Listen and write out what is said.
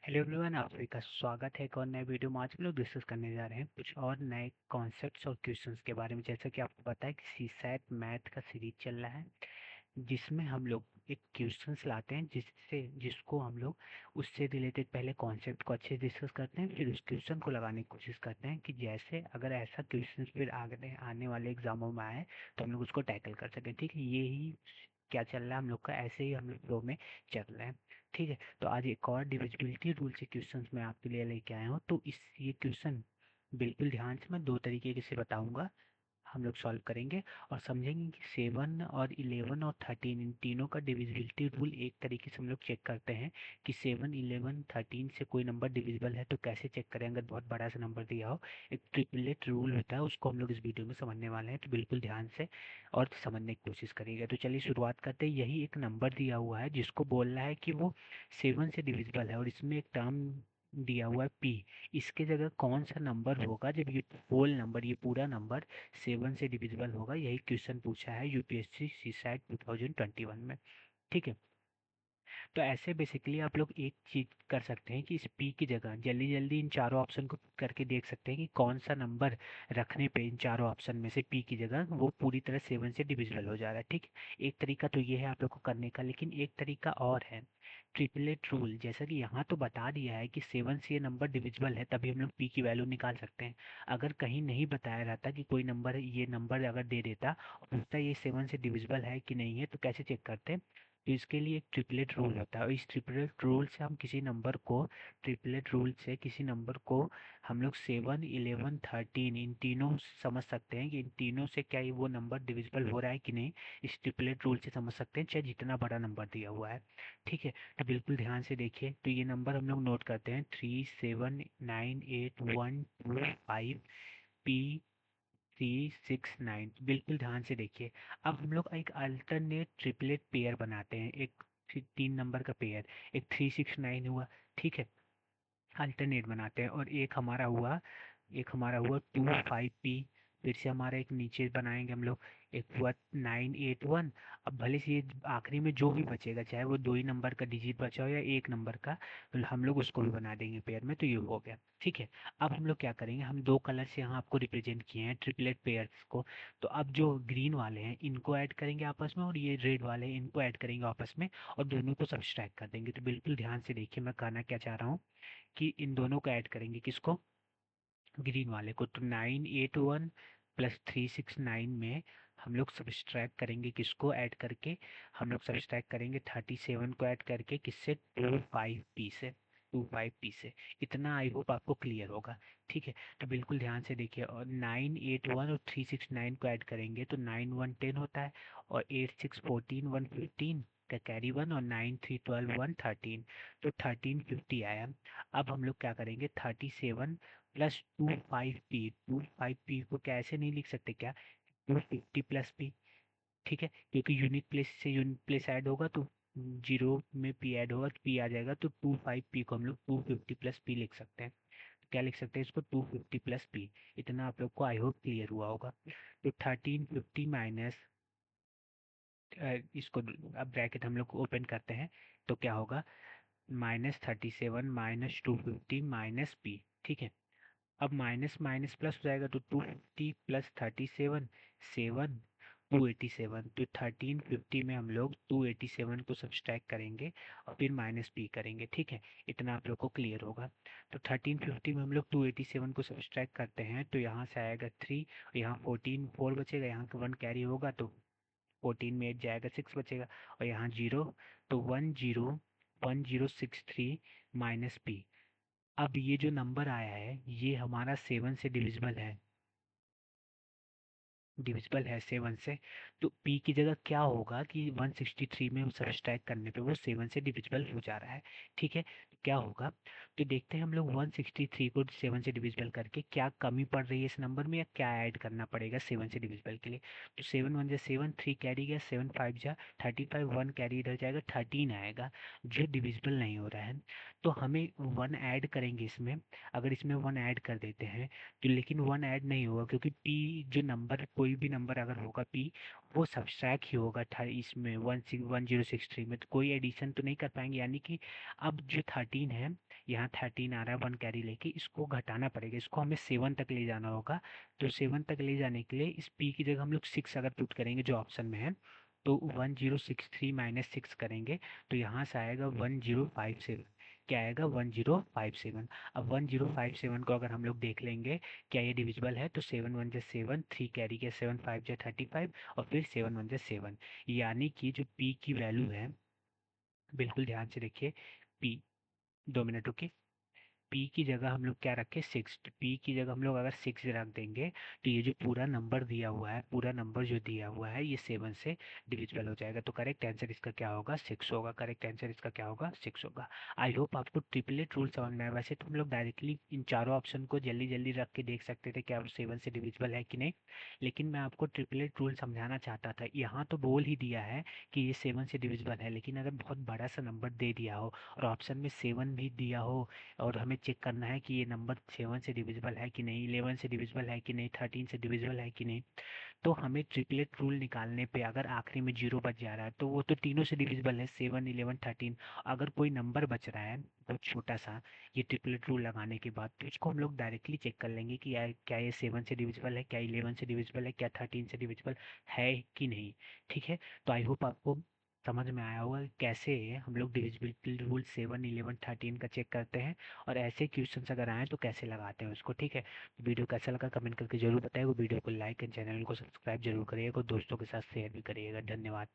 Hello everyone, आप सभी का स्वागत है एक और नए वीडियो में। आज हम लोग डिस्कस करने जा रहे हैं कुछ और नए कॉन्सेप्ट्स और क्वेश्चंस के बारे में। जैसा कि आपको पता है कि सीसैट मैथ का सीरीज चल रहा है, जिसमें हम लोग एक क्वेश्चंस लाते हैं जिसको हम लोग उससे रिलेटेड पहले कॉन्सेप्ट को अच्छे से डिस्कस करते हैं, फिर उस क्वेश्चन को लगाने की कोशिश करते हैं कि जैसे अगर ऐसा क्वेश्चन फिर आगे आने वाले एग्जामों में आए तो हम लोग उसको टैकल कर सकें। ठीक है, यही क्या चल रहा है हम लोग का, ऐसे ही हम लोग फ्लो में चल रहे हैं। ठीक है, तो आज एक और डिविजिबिलिटी रूल से क्वेश्चंस मैं आपके लिए लेके आया हूँ। तो इस ये क्वेश्चन बिल्कुल ध्यान से मैं दो तरीके से बताऊंगा, हम लोग सॉल्व करेंगे और समझेंगे कि 7 और 11 और 13 इन तीनों का डिविजिबिलिटी रूल एक तरीके से हम लोग चेक करते हैं कि 7, 11, 13 से कोई नंबर डिविजिबल है तो कैसे चेक करें अगर बहुत बड़ा सा नंबर दिया हो। एक ट्रिपलेट रूल होता है, उसको हम लोग इस वीडियो में समझने वाले हैं, तो बिल्कुल ध्यान से और समझने की कोशिश करिएगा। तो चलिए शुरुआत करते हैं। यही एक नंबर दिया हुआ है जिसको बोल रहा है कि वो 7 से डिविजिबल है और इसमें एक टर्म दिया हुआ है पी। इसके जगह कौन सा नंबर होगा जब ये होल नंबर, ये पूरा नंबर 7 से डिविजिबल होगा? यही क्वेश्चन पूछा है यूपीएससी सीसैट 2021 में। ठीक है, तो ऐसे बेसिकली आप लोग एक चीज कर सकते हैं कि इस पी की जगह जल्दी जल्दी इन चारों ऑप्शन को करके देख सकते हैं कि कौन सा नंबर रखने पे इन चारों ऑप्शन में से पी की जगह वो पूरी तरह 7 से डिविजिबल हो जा रहा है। ठीक है, एक तरीका तो ये है आप लोग को करने का, लेकिन एक तरीका और है ट्रिपलेट रूल। जैसा कि यहाँ तो बता दिया है कि 7 से ये नंबर डिविजिबल है, तभी हम लोग पी की वैल्यू निकाल सकते हैं। अगर कहीं नहीं बताया रहता कि कोई नंबर, ये नंबर अगर दे देता और पूछता ये 7 से डिविजिबल है कि नहीं है, तो कैसे चेक करते हैं? तो इसके लिए एक ट्रिपलेट रूल होता है और इस ट्रिपलेट रूल से हम किसी नंबर को, ट्रिपलेट रूल से किसी नंबर को हम लोग 7, 11, 13 इन तीनों से समझ सकते हैं कि इन तीनों से क्या ये वो नंबर डिविजिबल हो रहा है कि नहीं। इस ट्रिपलेट रूल से समझ सकते हैं, चाहे जितना बड़ा नंबर दिया हुआ है। ठीक है, तो बिल्कुल ध्यान से देखिए। तो ये नंबर हम लोग नोट करते हैं 3, 7, 9, 8, 1, 2, 5 पी 369। बिल्कुल ध्यान से देखिए। अब हम लोग एक अल्टरनेट ट्रिपलेट पेयर बनाते हैं, एक 3 नंबर का पेयर, एक 369 हुआ। ठीक है, अल्टरनेट बनाते हैं और एक हमारा हुआ 25P। फिर से हमारा एक नीचे बनाएंगे हम लोग, एक हुआ 981। अब भले से ये आखिरी में जो भी बचेगा, चाहे वो दो ही नंबर का डिजिट बचा हो या एक नंबर का, तो हम लोग उसको भी बना देंगे पेयर में। तो ये हो गया। ठीक है, अब हम लोग क्या करेंगे, हम दो कलर से यहाँ आपको रिप्रेजेंट किए हैं ट्रिपलेट पेयर्स को। तो अब जो ग्रीन वाले हैं इनको ऐड करेंगे आपस में और ये रेड वाले हैं इनको ऐड करेंगे आपस में और दोनों को सब्सट्रैक्ट कर देंगे। तो बिल्कुल ध्यान से देखिए मैं कहना क्या चाह रहा हूँ कि इन दोनों को ऐड करेंगे, किसको? ग्रीन वाले को। तो 981 प्लस 369 में हम लोग सब्सट्रैक्ट करेंगे, किसको ऐड करके? हम लोग सब्सट्रैक्ट करेंगे 37 को ऐड करके, किससे? 25P से, 25P से। इतना आई होप आपको क्लियर होगा। ठीक है, तो बिल्कुल ध्यान से देखिए। और 981 और 369 को ऐड करेंगे तो 9 1 10 होता है और 8 6 14 115 का कैरी 1 और 9 3 12 1 13। तो 1350 आया। अब हम लोग क्या करेंगे, 37 प्लस 25P, 25P को कैसे नहीं लिख सकते क्या? 250 प्लस P। ठीक है, क्योंकि यूनिट प्लेस से यूनिट प्लेस ऐड होगा तो जीरो में P ऐड होगा तो P आ जाएगा। तो 25P को हम लोग 250 प्लस P लिख सकते हैं। तो क्या लिख सकते हैं इसको? 250 प्लस P। इतना आप लोग को आई होप क्लियर हुआ होगा। तो 1350 माइनस, इसको अब ब्रैकेट हम लोग ओपन करते हैं तो क्या होगा, -37 -250 -P। ठीक है, अब माइनस माइनस प्लस हो जाएगा तो 250 प्लस 37 7 287। तो 1350 में हम लोग 287 को सब्सट्रैक्ट करेंगे और फिर -P करेंगे। ठीक है, इतना आप लोग को क्लियर होगा। तो 1350 में हम लोग 287 को सब्सट्रैक्ट करते हैं तो यहाँ से आएगा 3, यहाँ 14 4 बचेगा, यहाँ का 1 कैरी होगा तो 14 में 8 जाएगा 6 बचेगा और यहाँ 0। तो 1063 -P। अब ये जो नंबर आया है ये हमारा 7 से डिविजिबल है 7 से। तो P की जगह क्या होगा कि 163 में सब्सट्रैक्ट करने पे वो 7 से डिविजिबल हो जा रहा है। ठीक है, तो क्या होगा, तो देखते हैं हम लोग 163 को 7 से डिविजिबल करके क्या कमी पड़ रही है इस नंबर में या क्या ऐड करना पड़ेगा 7 से डिविजिबल के लिए। तो 7 1 जा 7, 3 कैरी गया, 7 5 जा 35, 1 कैरी इधर जाएगा, 13 आएगा जो डिविजिबल नहीं हो रहा है। तो हमें 1 ऐड करेंगे इसमें। अगर इसमें 1 ऐड कर देते हैं तो लेकिन 1 ऐड नहीं होगा क्योंकि P जो नंबर कोई भी नंबर अगर होगा पी, वो सब्सट्रैक्ट ही होगा इसमें 1063 में, तो कोई एडिशन तो नहीं कर पाएंगे। यानी कि अब जो 13 है, यहाँ 13 आ रहा है 1 कैरी लेके, इसको घटाना पड़ेगा, इसको हमें 7 तक ले जाना होगा। तो 7 तक ले जाने के लिए इस पी की जगह हम लोग 6 अगर पुट करेंगे जो ऑप्शन में है, तो 1063 - 6 करेंगे, तो यहाँ से आएगा 1057। क्या आएगा? 1057। अब 1057 को अगर हम लोग देख लेंगे क्या ये डिविजिबल है, तो 7 1 7, 3 कैरी के 7 5 35, और फिर 7 1 7, यानी कि जो पी की वैल्यू है, बिल्कुल ध्यान से देखिए, पी, 2 मिनट रुकिए, पी की जगह हम लोग क्या रखें? 6। तो पी की जगह हम लोग अगर 6 रख देंगे, तो ये जो पूरा नंबर दिया हुआ है, पूरा नंबर जो दिया हुआ है, ये 7 से डिविजिबल हो जाएगा। तो करेक्ट आंसर इसका क्या होगा? 6 होगा। करेक्ट आंसर इसका क्या होगा? 6 होगा। आई होप आपको ट्रिपलेट रूल समझ में आया। वैसे तो हम लोग डायरेक्टली इन चारों ऑप्शन को जल्दी जल्दी रख के देख सकते थे क्या 7 से डिविजिबल है कि नहीं, लेकिन मैं आपको ट्रिपलेट रूल समझाना चाहता था। यहाँ तो बोल ही दिया है कि ये 7 से डिविजिबल है, लेकिन अगर बहुत बड़ा सा नंबर दे दिया हो और ऑप्शन में 7 भी दिया हो, और हमें चेक करना है कि ये नंबर 7 से डिविजिबल है कि नहीं, 11 से डिविजिबल है कि नहीं, 13 से डिविजिबल है कि नहीं, तो हमें ट्रिपलेट रूल निकालने पे अगर आखिरी में जीरो बच जा रहा है, तो वो तो तीनों से डिविजिबल है, 7 11 13। अगर कोई नंबर बच रहा है बहुत छोटा सा, ये ट्रिपलेट रूल लगाने के बाद, तो इसको हम लोग डायरेक्टली चेक कर लेंगे कि यार क्या ये 7 से डिविजिबल है, क्या 11 से डिविजिबल है, क्या 13 से डिविजिबल है कि नहीं। ठीक है, तो आई होप आपको समझ में आया होगा कि कैसे हम लोग डिविजिबिलिटी रूल 7 11 13 का चेक करते हैं, और ऐसे क्वेश्चंस अगर आए तो कैसे लगाते हैं उसको। ठीक है, वीडियो कैसा लगा कमेंट करके जरूर बताइएगा, वीडियो को लाइक एंड चैनल को सब्सक्राइब जरूर करिएगा, और दोस्तों के साथ शेयर भी करिएगा। धन्यवाद।